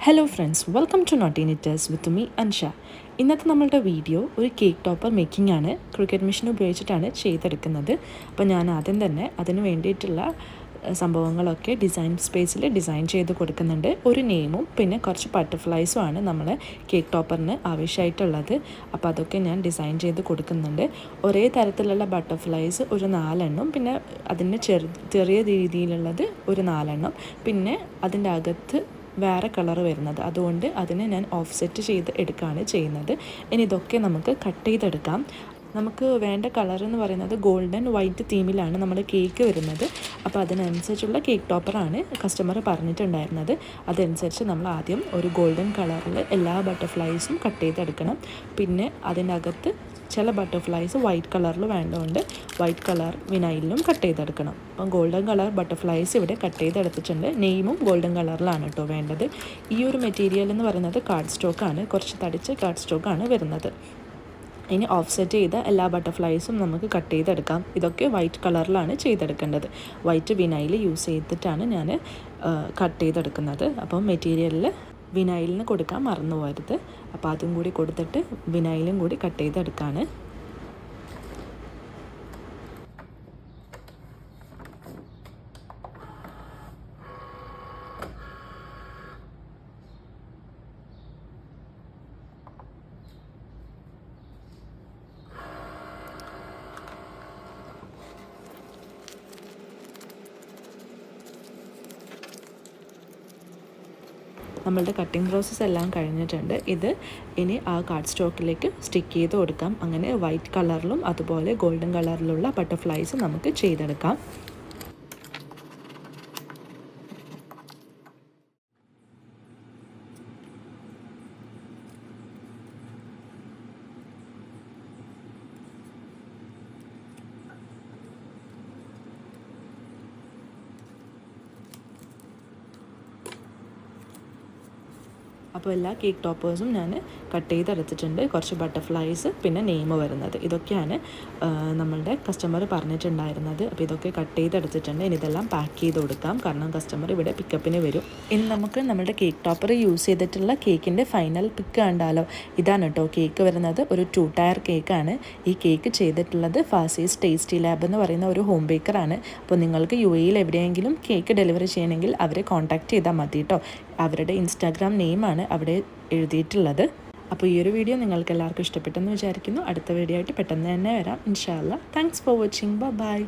Hello friends, welcome to Knotty Knitters with me Ansha. ഇന്നത്തെ നമ്മളുടെ video ഒരു കേക്ക് ടോപ്പർ മേക്കിംഗ് ആണ്. ക്രിക്കറ്റ് മെഷീൻ ഉപയോഗിച്ചിട്ടാണ് ചെയ്തെടുക്കുന്നത്. അപ്പോൾ ഞാൻ ആദ്യം തന്നെ അതിന് വേണ്ടിയിട്ടുള്ള സംഭവങ്ങളൊക്കെ ഡിസൈൻ സ്പേസിൽ ഡിസൈൻ ചെയ്ത് കൊടുക്കുന്നുണ്ട്. ഒരു നെയിമും പിന്നെ കുറച്ച് ബട്ടർഫ്ലൈസും ആണ് നമ്മൾ കേക്ക് ടോപ്പറിന് ആവശ്യമായിട്ടുള്ളത്. അപ്പോൾ അതൊക്കെ ഞാൻ ഡിസൈൻ ചെയ്ത് കൊടുക്കുന്നുണ്ട്. ഒരേ തരത്തിലുള്ള ബട്ടർഫ്ലൈസ് ഒരു 4 പിന്നെ അതിന് ചെറിയ രീതിയിലുള്ളത് ഒരു 4 പിന്നെ അതിൻ്റെ അകത്ത് വേറെ കളർ വരുന്നത്, അതുകൊണ്ട് അതിനെ ഞാൻ ഓഫ്സെറ്റ് ചെയ്ത് എടുക്കുകയാണ് ചെയ്യുന്നത്. ഇനി ഇതൊക്കെ നമുക്ക് കട്ട് ചെയ്തെടുക്കാം. നമുക്ക് വേണ്ട കളർ എന്ന് പറയുന്നത് ഗോൾഡൻ വൈറ്റ് തീമിലാണ് നമ്മൾ കേക്ക് വരുന്നത്. അപ്പോൾ അതിനനുസരിച്ചുള്ള കേക്ക് ടോപ്പറാണ് കസ്റ്റമർ പറഞ്ഞിട്ടുണ്ടായിരുന്നത്. അതനുസരിച്ച് നമ്മൾ ആദ്യം ഒരു ഗോൾഡൻ കളറിൽ എല്ലാ ബട്ടർഫ്ലൈസും കട്ട് ചെയ്തെടുക്കണം. പിന്നെ അതിനകത്ത് ചില ബട്ടർഫ്ലൈസ് വൈറ്റ് കളറിൽ വേണ്ടതുകൊണ്ട് വൈറ്റ് കളർ വിനൈലിലും കട്ട് ചെയ്തെടുക്കണം. അപ്പം ഗോൾഡൻ കളർ ബട്ടർഫ്ലൈസ് ഇവിടെ കട്ട് ചെയ്തെടുത്തിട്ടുണ്ട്. നെയിമും ഗോൾഡൻ കളറിലാണ് കേട്ടോ വേണ്ടത്. ഈ ഒരു മെറ്റീരിയൽ എന്ന് പറയുന്നത് കാർഡ് സ്റ്റോക്കാണ്, കുറച്ച് തടിച്ച് കാർഡ് സ്റ്റോക്കാണ് വരുന്നത്. ഇനി ഓഫ്സെറ്റ് ചെയ്ത എല്ലാ ബട്ടർഫ്ലൈസും നമുക്ക് കട്ട് ചെയ്തെടുക്കാം. ഇതൊക്കെ വൈറ്റ് കളറിലാണ് ചെയ്തെടുക്കേണ്ടത്. വൈറ്റ് വിനൈൽ യൂസ് ചെയ്തിട്ടാണ് ഞാൻ കട്ട് ചെയ്തെടുക്കുന്നത്. അപ്പം മെറ്റീരിയലിൽ വിനൈലിന് കൊടുക്കാൻ മറന്നു പോകരുത്. അപ്പോൾ അതും കൂടി കൊടുത്തിട്ട് വിനൈലും കൂടി കട്ട് ചെയ്തെടുക്കാണ്. നമ്മളുടെ കട്ടിംഗ് പ്രോസസ്സ് എല്ലാം കഴിഞ്ഞിട്ടുണ്ട്. ഇത് ഇനി ആ കാർഡ് സ്റ്റോക്കിലേക്ക് സ്റ്റിക്ക് ചെയ്ത് കൊടുക്കാം. അങ്ങനെ വൈറ്റ് കളറിലും അതുപോലെ ഗോൾഡൻ കളറിലുള്ള ബട്ടർഫ്ലൈസ് നമുക്ക് ചെയ്തെടുക്കാം. അപ്പോൾ എല്ലാ കേക്ക് ടോപ്പേഴ്സും ഞാൻ കട്ട് ചെയ്തെടുത്തിട്ടുണ്ട്. കുറച്ച് ബട്ടർഫ്ലൈസ് പിന്നെ നെയിം വരുന്നത്, ഇതൊക്കെയാണ് നമ്മളുടെ കസ്റ്റമർ പറഞ്ഞിട്ടുണ്ടായിരുന്നത്. അപ്പോൾ ഇതൊക്കെ കട്ട് ചെയ്തെടുത്തിട്ടുണ്ട്. ഇനി ഇതെല്ലാം പാക്ക് ചെയ്ത് കൊടുക്കാം, കാരണം കസ്റ്റമർ ഇവിടെ പിക്കപ്പിന് വരും. ഇനി നമുക്ക് നമ്മുടെ കേക്ക് ടോപ്പർ യൂസ് ചെയ്തിട്ടുള്ള കേക്കിൻ്റെ ഫൈനൽ പിക്ക് കണ്ടാലോ. ഇതാണ് കേട്ടോ കേക്ക് വരുന്നത്. ഒരു 2 ടയർ കേക്കാണ്. ഈ കേക്ക് ചെയ്തിട്ടുള്ളത് ഫാസീസ് ടേസ്റ്റി ലാബ് എന്ന് പറയുന്ന ഒരു ഹോം ബേക്കറാണ്. അപ്പോൾ നിങ്ങൾക്ക് UAE എവിടെയെങ്കിലും കേക്ക് ഡെലിവറി ചെയ്യണമെങ്കിൽ അവരെ കോൺടാക്റ്റ് ചെയ്താൽ മതി കേട്ടോ. അവരുടെ ഇൻസ്റ്റാഗ്രാം നെയിമാണ് അവിടെ എഴുതിയിട്ടുള്ളത്. അപ്പോൾ ഈ ഒരു വീഡിയോ നിങ്ങൾക്ക് എല്ലാവർക്കും ഇഷ്ടപ്പെട്ടെന്ന് വിചാരിക്കുന്നു. അടുത്ത വീഡിയോ ആയിട്ട് പെട്ടെന്ന് തന്നെ വരാം ഇൻഷാ അല്ലാ. Thanks for watching. ബൈ.